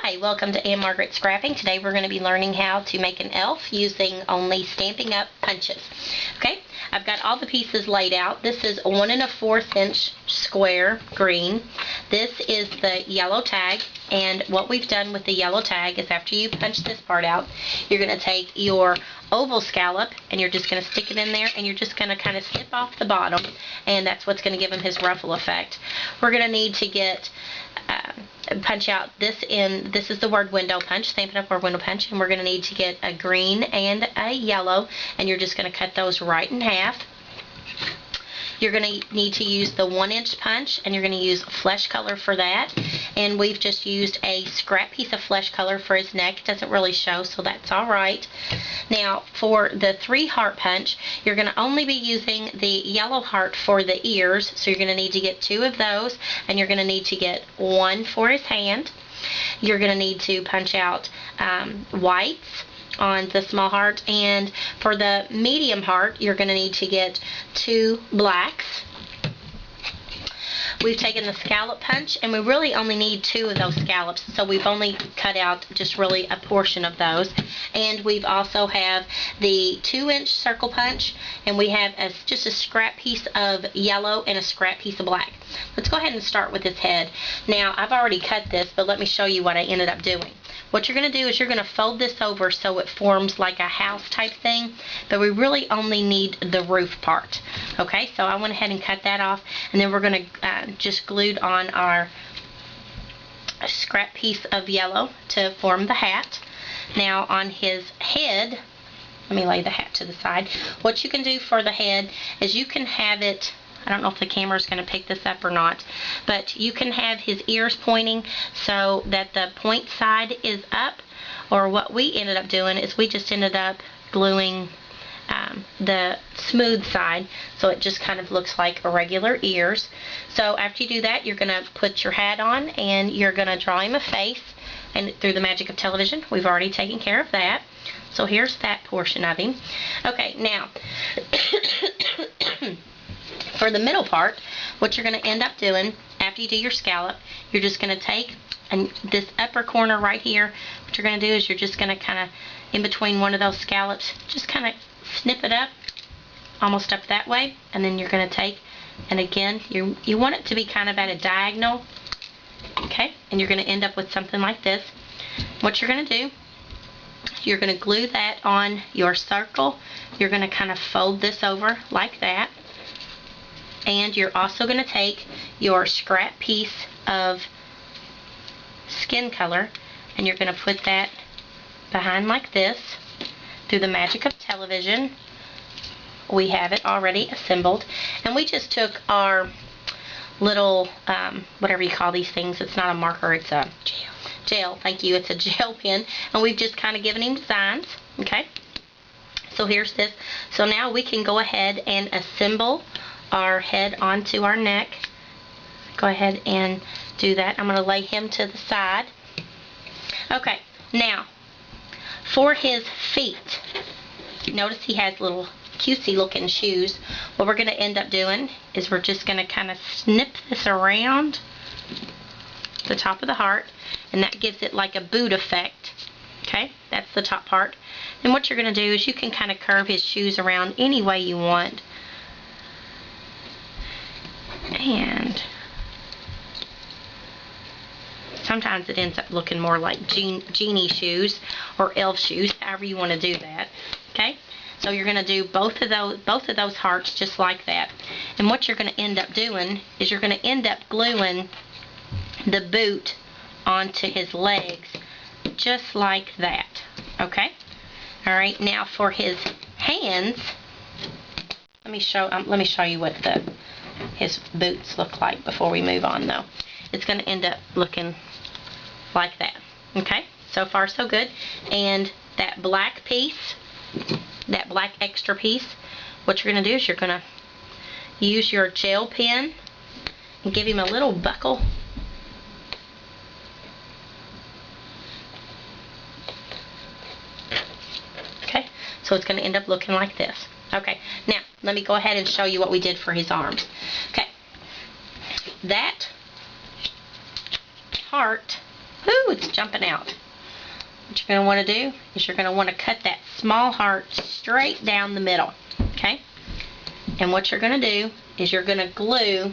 Hi, welcome to Ann Margaret Scrapping. Today we're going to be learning how to make an elf using only Stampin' Up! Punches. Okay, I've got all the pieces laid out. This is a 1 1/4 inch square green. This is the yellow tag, and what we've done with the yellow tag is after you punch this part out, you're going to take your oval scallop and you're just going to stick it in there, and you're just going to kind of snip off the bottom, and that's what's going to give him his ruffle effect. We're going to need to get punch out this is the word window punch, Stampin' Up! Word window punch, and we're going to need to get a green and a yellow, and you're just going to cut those right in half. You're going to need to use the 1-inch punch, and you're going to use flesh color for that. And we've just used a scrap piece of flesh color for his neck. It doesn't really show, so that's alright. Now, for the 3-heart punch, you're going to only be using the yellow heart for the ears, so you're going to need to get 2 of those, and you're going to need to get 1 for his hand. You're going to need to punch out whites on the small heart, and for the medium heart you're going to need to get 2 blacks. We've taken the scallop punch, and we really only need 2 of those scallops, so we've only cut out just really a portion of those. And we've also have the 2-inch circle punch, and we have just a scrap piece of yellow and a scrap piece of black. Let's go ahead and start with his head. Now, I've already cut this, but let me show you what I ended up doing. What you're going to do is you're going to fold this over so it forms like a house type thing, but we really only need the roof part. Okay, so I went ahead and cut that off, and then we're going to just glue on our scrap piece of yellow to form the hat. Now on his head, let me lay the hat to the side. What you can do for the head is you can have it, I don't know if the camera is going to pick this up or not, but you can have his ears pointing so that the point side is up, or what we ended up doing is we just ended up gluing the smooth side so it just kind of looks like a regular ears. So after you do that, you're going to put your hat on, and you're going to draw him a face, and through the magic of television, we've already taken care of that. So here's that portion of him. Okay, now for the middle part, what you're going to end up doing after you do your scallop, you're just going to take this upper corner right here. What you're going to do is you're just going to kind of, in between one of those scallops, just kind of snip it up, almost up that way, and then you're going to take, and again, you want it to be kind of at a diagonal, okay, and you're going to end up with something like this. What you're going to do, you're going to glue that on your circle. You're going to kind of fold this over like that. And you're also going to take your scrap piece of skin color, and you're going to put that behind like this. Through the magic of television, we have it already assembled. And we just took our little, whatever you call these things, it's not a marker, it's a gel, thank you, it's a gel pen, and we've just kind of given him designs, okay? So here's this. So now we can go ahead and assemble our head onto our neck. Go ahead and do that. I'm going to lay him to the side. Okay, now for his feet, notice he has little cutesy looking shoes. What we're going to end up doing is we're just going to kind of snip this around the top of the heart, and that gives it like a boot effect. Okay, that's the top part. Then what you're going to do is you can kind of curve his shoes around any way you want. And sometimes it ends up looking more like genie shoes or elf shoes, however you want to do that. Okay, so you're going to do both of those hearts just like that. And what you're going to end up doing is you're going to end up gluing the boot onto his legs just like that. Okay, all right, now for his hands, let me show you what his boots look like before we move on, though. It's going to end up looking like that. Okay, so far so good. And that black piece, that black extra piece, what you're going to do is you're going to use your gel pen and give him a little buckle. Okay, so it's going to end up looking like this. Okay, now let me go ahead and show you what we did for his arms. Okay, that heart Ooh, it's jumping out. What you're going to want to do is you're going to want to cut that small heart straight down the middle. Okay? And what you're going to do is you're going to glue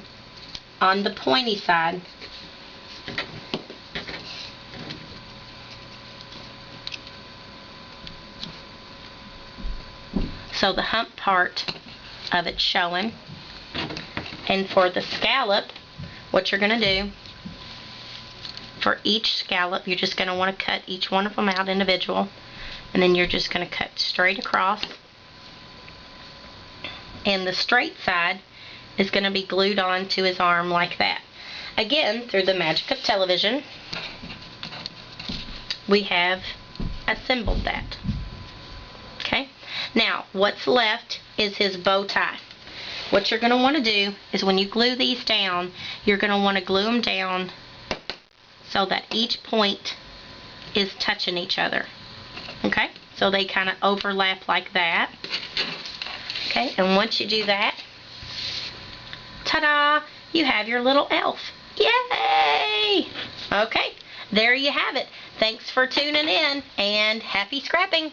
on the pointy side so the hump part of it's showing. And for the scallop, what you're going to do, for each scallop, you're just going to want to cut each one of them out individual, and then you're just going to cut straight across. And the straight side is going to be glued on to his arm like that. Again, through the magic of television, we have assembled that. Okay? Now, what's left is his bow tie. What you're going to want to do is when you glue these down, you're going to want to glue them down so that each point is touching each other. Okay? So they kind of overlap like that. Okay? And once you do that, ta-da! You have your little elf. Yay! Okay, there you have it. Thanks for tuning in, and happy scrapping!